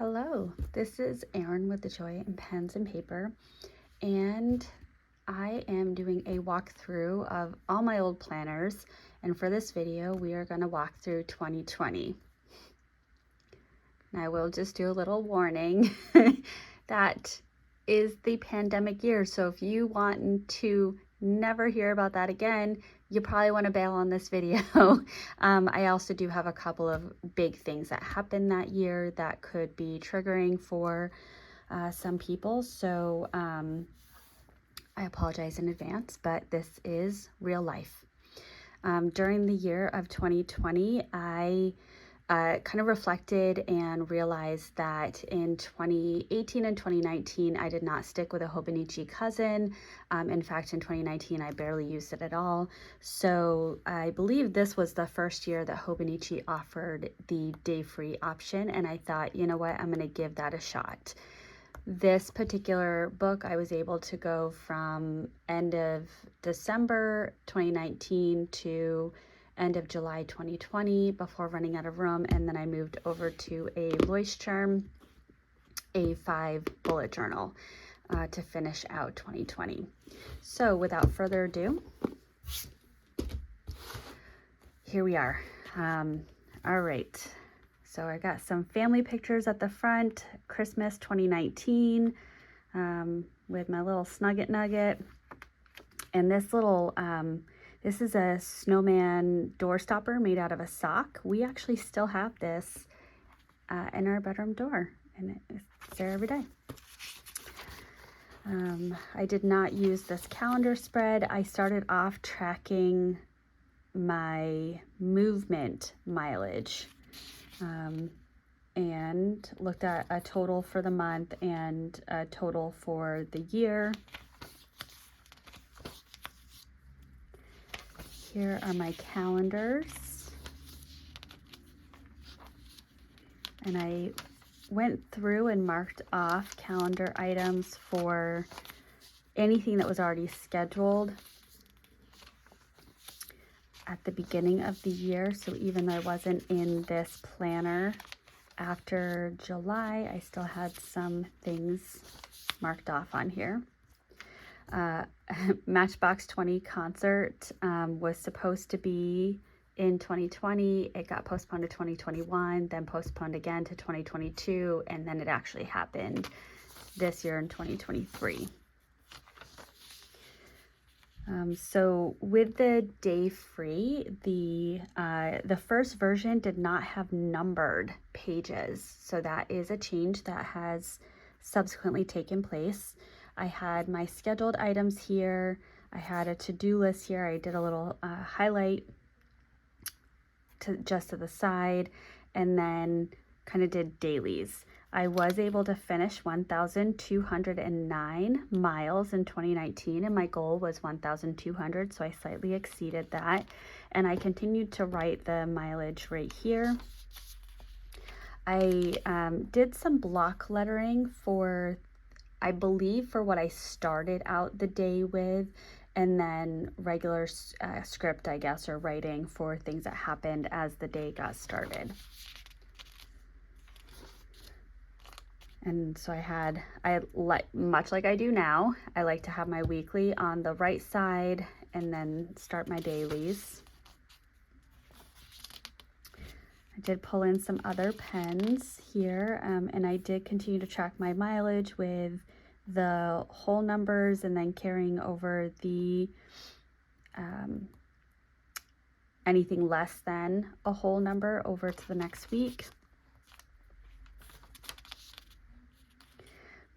Hello, this is Erin with the Joy in Pens and Paper, and I am doing a walkthrough of all my old planners, and for this video we are going to walk through 2020. And I will just do a little warning that is the pandemic year, so if you want to never hear about that again, you probably want to bail on this video. I also do have a couple of big things that happened that year that could be triggering for some people, so I apologize in advance, but this is real life. During the year of 2020, I kind of reflected and realized that in 2018 and 2019, I did not stick with a Hobonichi cousin. In fact, in 2019, I barely used it at all. So I believe this was the first year that Hobonichi offered the day-free option, and I thought, you know what, I'm going to give that a shot. This particular book, I was able to go from end of December 2019 to end of July 2020 before running out of room, and then I moved over to a Leuchtturm A5 bullet journal to finish out 2020. So without further ado, here we are. All right, so I got some family pictures at the front, Christmas 2019 with my little Snugget Nugget, and this little this is a snowman door stopper made out of a sock. We actually still have this in our bedroom door, and it's there every day. I did not use this calendar spread. I started off tracking my movement mileage and looked at a total for the month and a total for the year. Here are my calendars, and I went through and marked off calendar items for anything that was already scheduled at the beginning of the year. So even though I wasn't in this planner after July, I still had some things marked off on here. Matchbox 20 concert was supposed to be in 2020. It got postponed to 2021, then postponed again to 2022, and then it actually happened this year in 2023. So with the day free, the first version did not have numbered pages, so that is a change that has subsequently taken place. I had my scheduled items here. I had a to-do list here. I did a little highlight just to the side, and then kind of did dailies. I was able to finish 1,209 miles in 2019, and my goal was 1,200, so I slightly exceeded that. And I continued to write the mileage right here. I did some block lettering for, I believe, for what I started out the day with, and then regular script, I guess, or writing for things that happened as the day got started. And so much like I do now, I like to have my weekly on the right side and then start my dailies. I did pull in some other pens here, and I did continue to track my mileage with the whole numbers and then carrying over the anything less than a whole number over to the next week.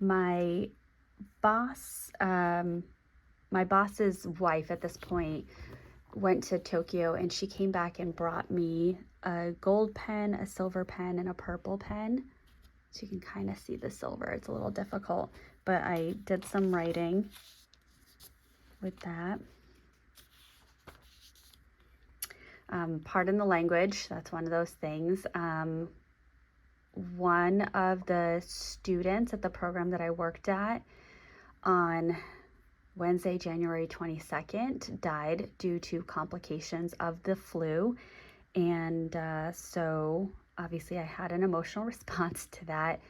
My boss's wife at this point went to Tokyo, and she came back and brought me a gold pen, a silver pen, and a purple pen. So you can kind of see the silver. It's a little difficult, but I did some writing with that. Pardon the language, that's one of those things. One of the students at the program that I worked at on Wednesday, January 22nd, died due to complications of the flu. And so obviously I had an emotional response to that.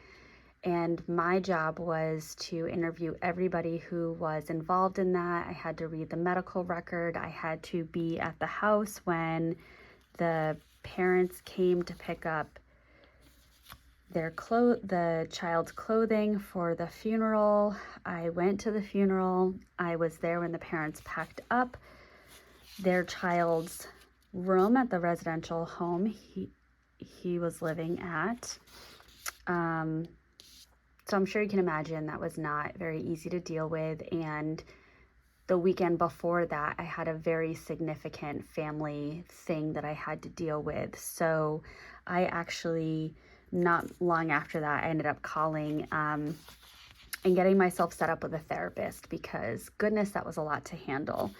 And my job was to interview everybody who was involved in that. I had to read the medical record. I had to be at the house when the parents came to pick up the child's clothing for the funeral. I went to the funeral. I was there when the parents packed up their child's room at the residential home he was living at. So I'm sure you can imagine that was not very easy to deal with. And the weekend before that, I had a very significant family thing that I had to deal with. So I actually, not long after that, I ended up calling and getting myself set up with a therapist, because goodness, that was a lot to handle.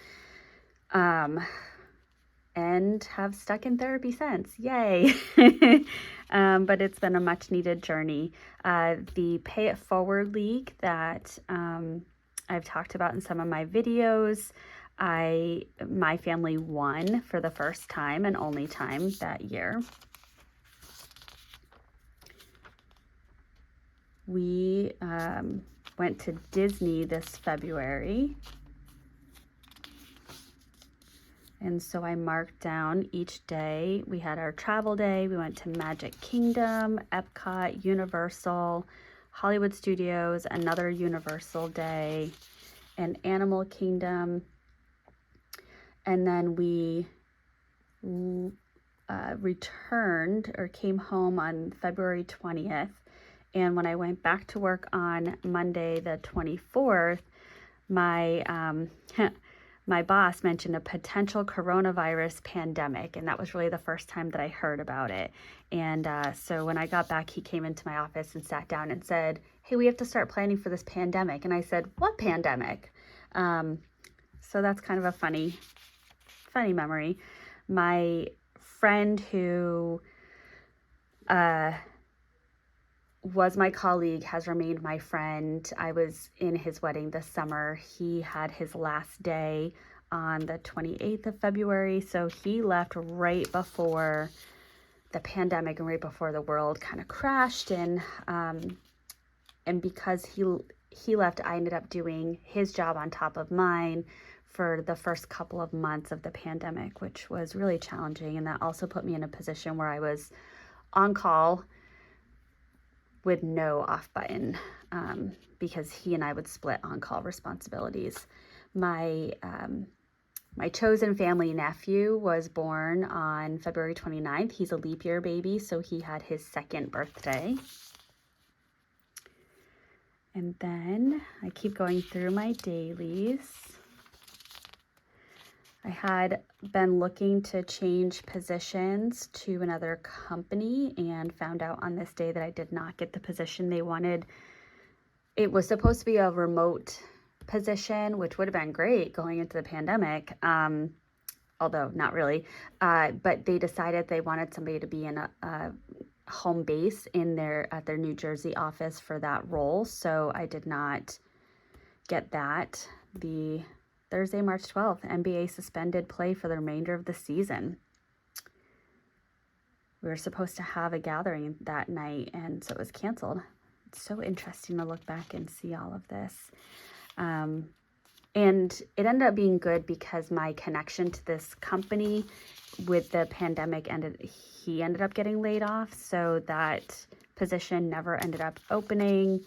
And have stuck in therapy since. Yay. But it's been a much needed journey. The Pay It Forward League that I've talked about in some of my videos, my family won for the first time and only time that year. We went to Disney this February. And so I marked down each day. We had our travel day. We went to Magic Kingdom, Epcot, Universal, Hollywood Studios, another Universal day, and Animal Kingdom. And then we returned or came home on February 20th. And when I went back to work on Monday the 24th, my boss mentioned a potential coronavirus pandemic, and that was really the first time that I heard about it. And so when I got back, he came into my office and sat down and said, "Hey, we have to start planning for this pandemic." And I said, "What pandemic?" So that's kind of a funny memory. My friend who was my colleague has remained my friend. I was in his wedding this summer. He had his last day on the 28th of February. So he left right before the pandemic and right before the world kind of crashed. And because he left, I ended up doing his job on top of mine for the first couple of months of the pandemic, which was really challenging. And that also put me in a position where I was on call with no off button, because he and I would split on-call responsibilities. My chosen family nephew was born on February 29th. He's a leap year baby, so he had his second birthday. And then I keep going through my dailies. I had been looking to change positions to another company and found out on this day that I did not get the position they wanted. It was supposed to be a remote position, which would have been great going into the pandemic, although not really. But they decided they wanted somebody to be in a home base at their New Jersey office for that role. So I did not get that. The Thursday, March 12th, NBA suspended play for the remainder of the season. We were supposed to have a gathering that night, and so it was canceled. It's so interesting to look back and see all of this. And it ended up being good because my connection to this company with the pandemic he ended up getting laid off, so that position never ended up opening.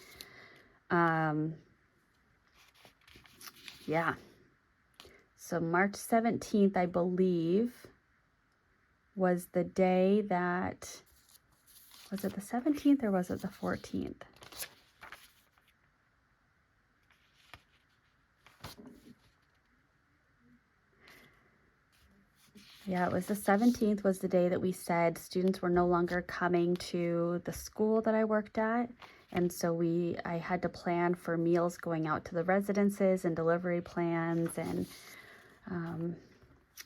Yeah. So March 17th, I believe, was the day that, was it the 17th or was it the 14th? Yeah, it was the 17th was the day that we said students were no longer coming to the school that I worked at. And so I had to plan for meals going out to the residences and delivery plans. And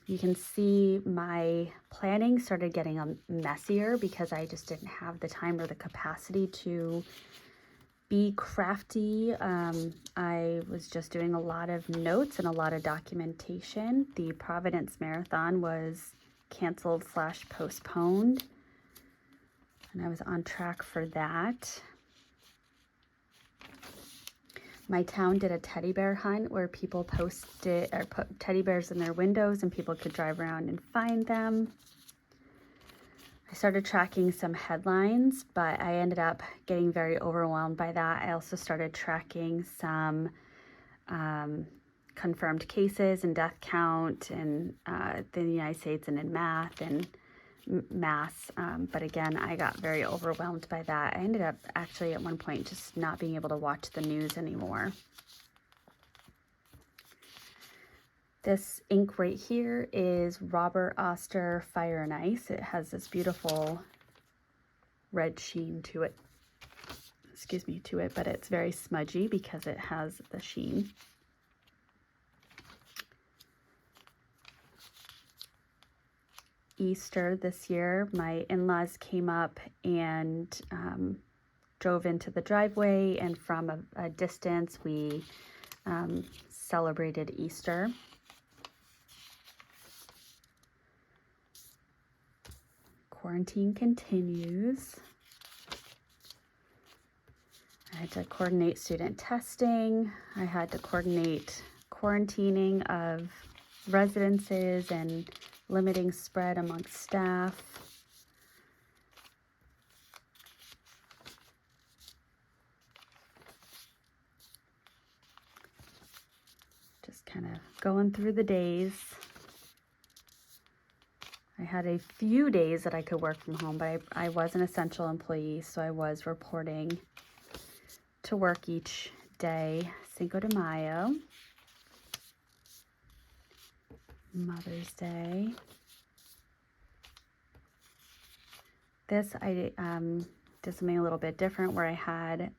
you can see my planning started getting messier because I just didn't have the time or the capacity to be crafty. I was just doing a lot of notes and a lot of documentation. The Providence Marathon was canceled / postponed. and I was on track for that. My town did a teddy bear hunt where people posted or put teddy bears in their windows and people could drive around and find them. I started tracking some headlines, but I ended up getting very overwhelmed by that. I also started tracking some confirmed cases and death count in the United States and in mass. But again, I got very overwhelmed by that. I ended up actually at one point just not being able to watch the news anymore. This ink right here is Robert Oster Fire and Ice. It has this beautiful red sheen to it. But it's very smudgy because it has the sheen. Easter this year, my in-laws came up and drove into the driveway, and from a distance we celebrated Easter. Quarantine continues. I had to coordinate student testing. I had to coordinate quarantining of residences and limiting spread amongst staff. Just kind of going through the days. I had a few days that I could work from home, but I was an essential employee, so I was reporting to work each day. Cinco de Mayo, Mother's Day. This I did something a little bit different where I had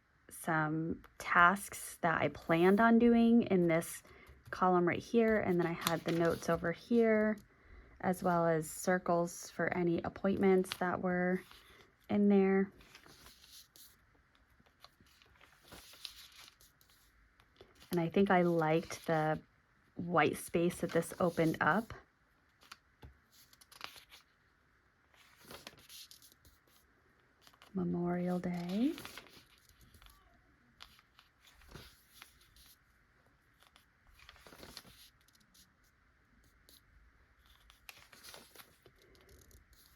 some tasks that I planned on doing in this column right here, and then I had the notes over here, as well as circles for any appointments that were in there. And I think I liked the white space that this opened up. Memorial Day.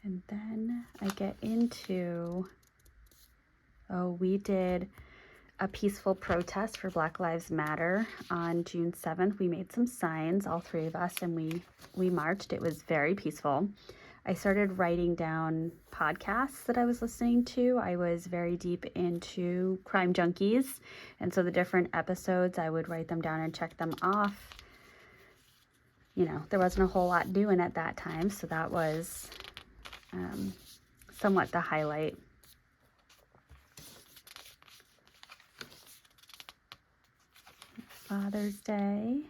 And then I get into, we did a peaceful protest for Black Lives Matter on June 7th. We made some signs, all three of us, and we marched. It was very peaceful. I started writing down podcasts that I was listening to. I was very deep into Crime Junkies, and so the different episodes, I would write them down and check them off. You know, there wasn't a whole lot doing at that time, so that was somewhat the highlight. Father's Day,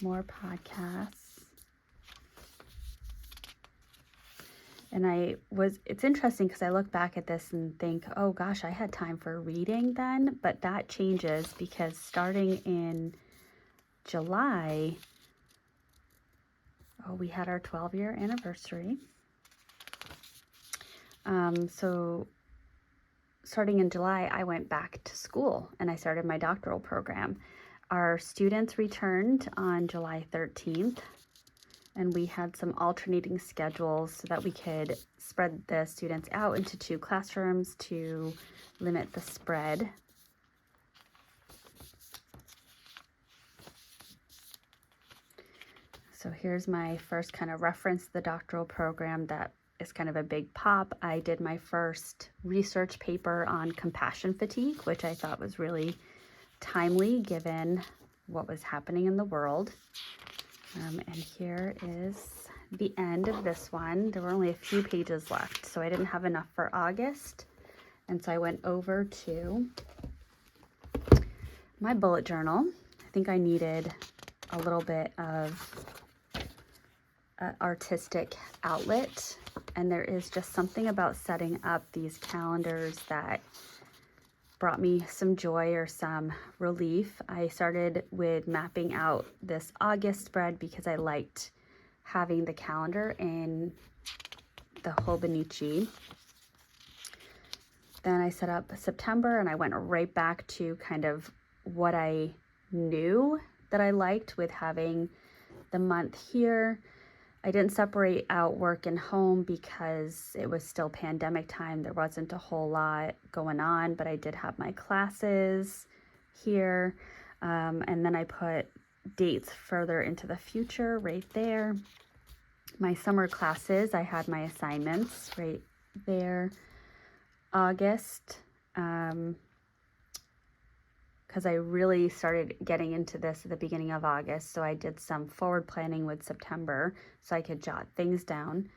more podcasts. And it's interesting because I look back at this and think, oh gosh, I had time for reading then, but that changes because starting in July, we had our 12-year anniversary. So starting in July, I went back to school and I started my doctoral program. Our students returned on July 13th, and we had some alternating schedules so that we could spread the students out into 2 classrooms to limit the spread. So here's my first kind of reference to the doctoral program that is kind of a big pop. I did my first research paper on compassion fatigue, which I thought was really timely given what was happening in the world. And here is the end of this one. There were only a few pages left, so I didn't have enough for August. And so I went over to my bullet journal. I think I needed a little bit of artistic outlet, and there is just something about setting up these calendars that brought me some joy or some relief. I started with mapping out this August spread because I liked having the calendar in the Hobonichi. Then I set up September and I went right back to kind of what I knew that I liked with having the month here. I didn't separate out work and home because it was still pandemic time. There wasn't a whole lot going on, but I did have my classes here. And then I put dates further into the future right there. My summer classes, I had my assignments right there. August, because I really started getting into this at the beginning of August, so I did some forward planning with September so I could jot things down.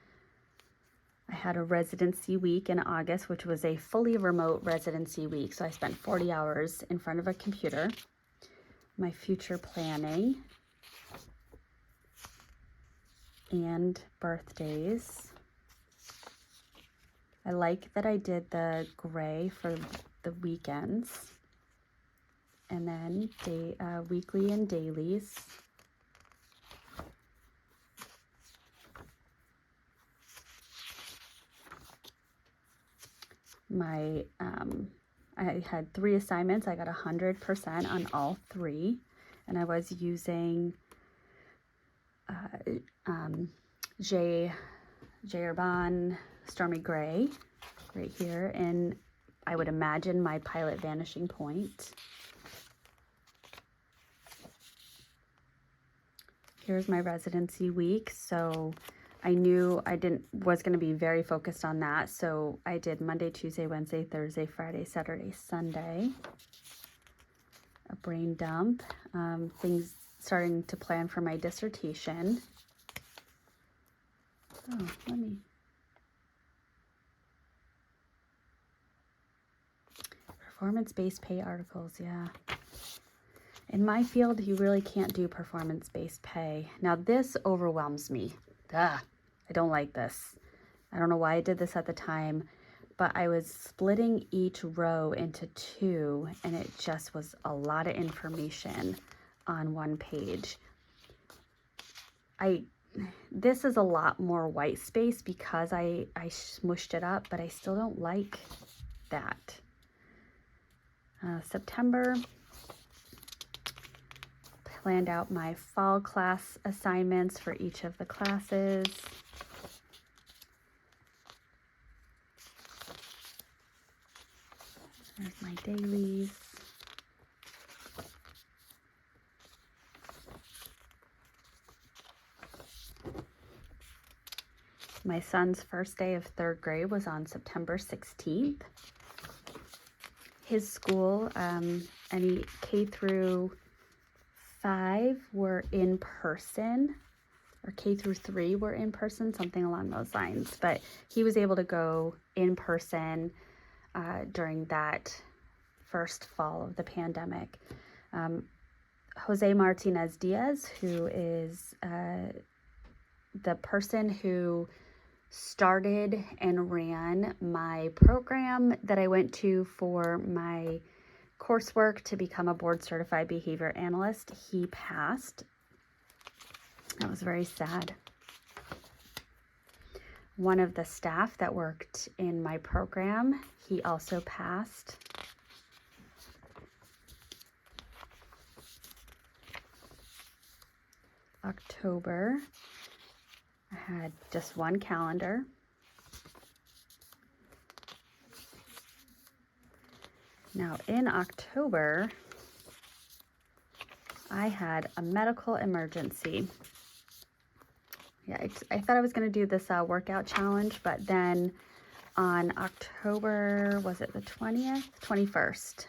I had a residency week in August, which was a fully remote residency week, so I spent 40 hours in front of a computer. My future planning and birthdays. I like that I did the gray for the weekends, and then weekly and dailies. My I had 3 assignments. I got 100% on all 3, and I was using J. Urban Stormy Gray right here, and I would imagine my Pilot Vanishing Point. Here's my residency week, so I knew I was going to be very focused on that, so I did Monday, Tuesday, Wednesday, Thursday, Friday, Saturday, Sunday. A brain dump, things starting to plan for my dissertation. Oh, performance-based pay articles, yeah. In my field, you really can't do performance-based pay. Now, this overwhelms me. I don't like this. I don't know why I did this at the time, but I was splitting each row into 2, and it just was a lot of information on one page. This is a lot more white space because I smushed it up, but I still don't like that. September, planned out my fall class assignments for each of the classes. There's my dailies. My son's first day of 3rd grade was on September 16th. His school, any K through 5 were in person, or K through 3 were in person, something along those lines. But he was able to go in person during that first fall of the pandemic. Jose Martinez Diaz, who is the person who started and ran my program that I went to for my coursework to become a board certified behavior analyst, he passed. That was very sad. One of the staff that worked in my program, he also passed. October, I had just one calendar. Now in October, I had a medical emergency. Yeah, I thought I was going to do this workout challenge, but then on October, was it the 20th? 21st,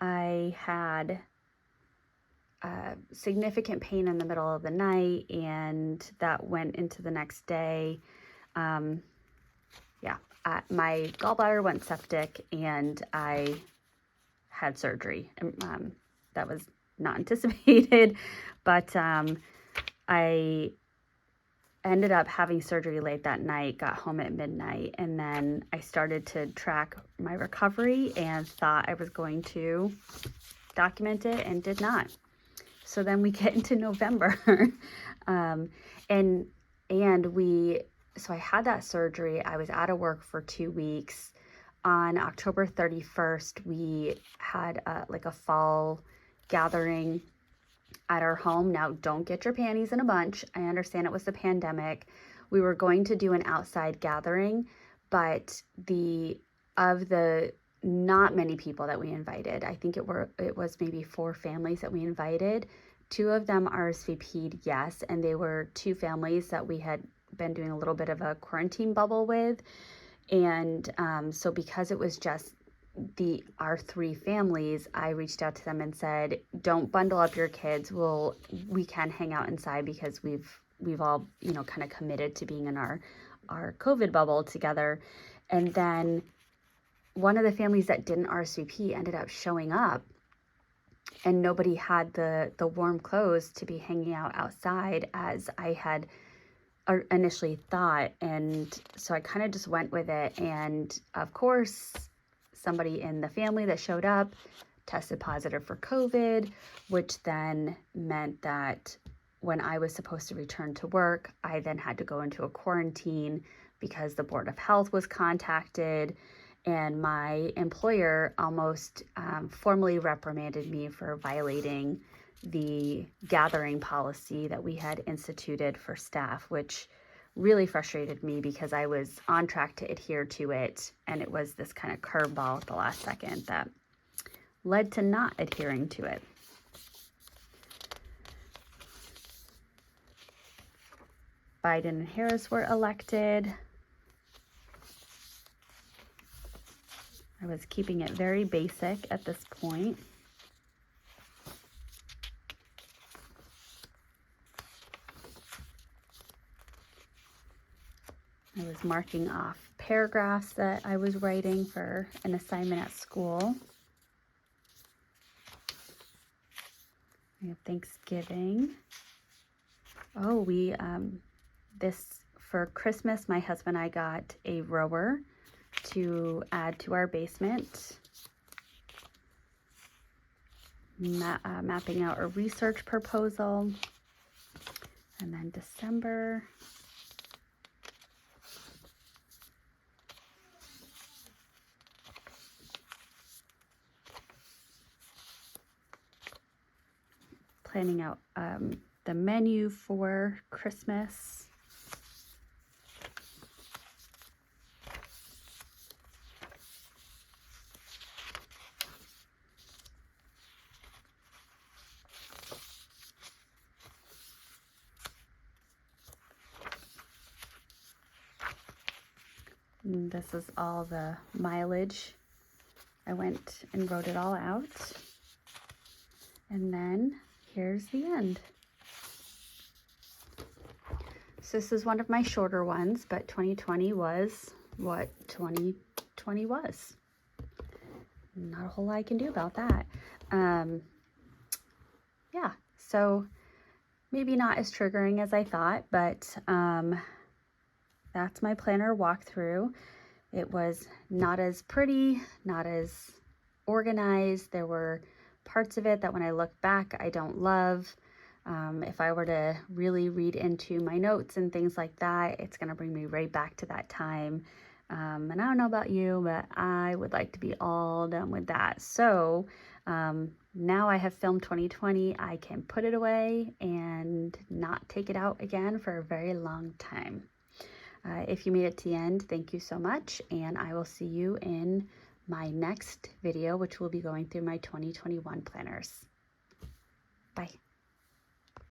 I had significant pain in the middle of the night, and that went into the next day. My gallbladder went septic, and I had surgery. That was not anticipated, but I ended up having surgery late that night, got home at midnight, and then I started to track my recovery and thought I was going to document it and did not. So then we get into November, and we so I had that surgery. I was out of work for 2 weeks. On October 31st, we had like a fall gathering at our home. Now, don't get your panties in a bunch. I understand it was the pandemic. We were going to do an outside gathering, but of the not many people that we invited, I think it was maybe 4 families that we invited. 2 of them RSVP'd yes, and they were 2 families that we had been doing a little bit of a quarantine bubble with. And so because it was just our 3 families, I reached out to them and said, don't bundle up your kids. We can hang out inside because we've all, kind of committed to being in our COVID bubble together. And then one of the families that didn't RSVP ended up showing up, and nobody had the warm clothes to be hanging out outside as I had initially thought. And so I kind of just went with it. And of course, somebody in the family that showed up tested positive for COVID, which then meant that when I was supposed to return to work, I then had to go into a quarantine because the Board of Health was contacted, and my employer almost formally reprimanded me for violating the gathering policy that we had instituted for staff, which really frustrated me because I was on track to adhere to it, and it was this kind of curveball at the last second that led to not adhering to it. Biden and Harris were elected. I was keeping it very basic at this point. I was marking off paragraphs that I was writing for an assignment at school. We have Thanksgiving. Oh, for Christmas, my husband and I got a rower to add to our basement. Mapping out a research proposal. And then December. Planning out the menu for Christmas. And this is all the mileage. I went and wrote it all out. And then here's the end. So this is one of my shorter ones, but 2020 was what 2020 was. Not a whole lot I can do about that. Yeah, so maybe not as triggering as I thought, but that's my planner walkthrough. It was not as pretty, not as organized. There were parts of it that when I look back, I don't love. If I were to really read into my notes and things like that, it's going to bring me right back to that time. And I don't know about you, but I would like to be all done with that. So now I have filmed 2020. I can put it away and not take it out again for a very long time. If you made it to the end, thank you so much. And I will see you in my next video, which will be going through my 2021 planners.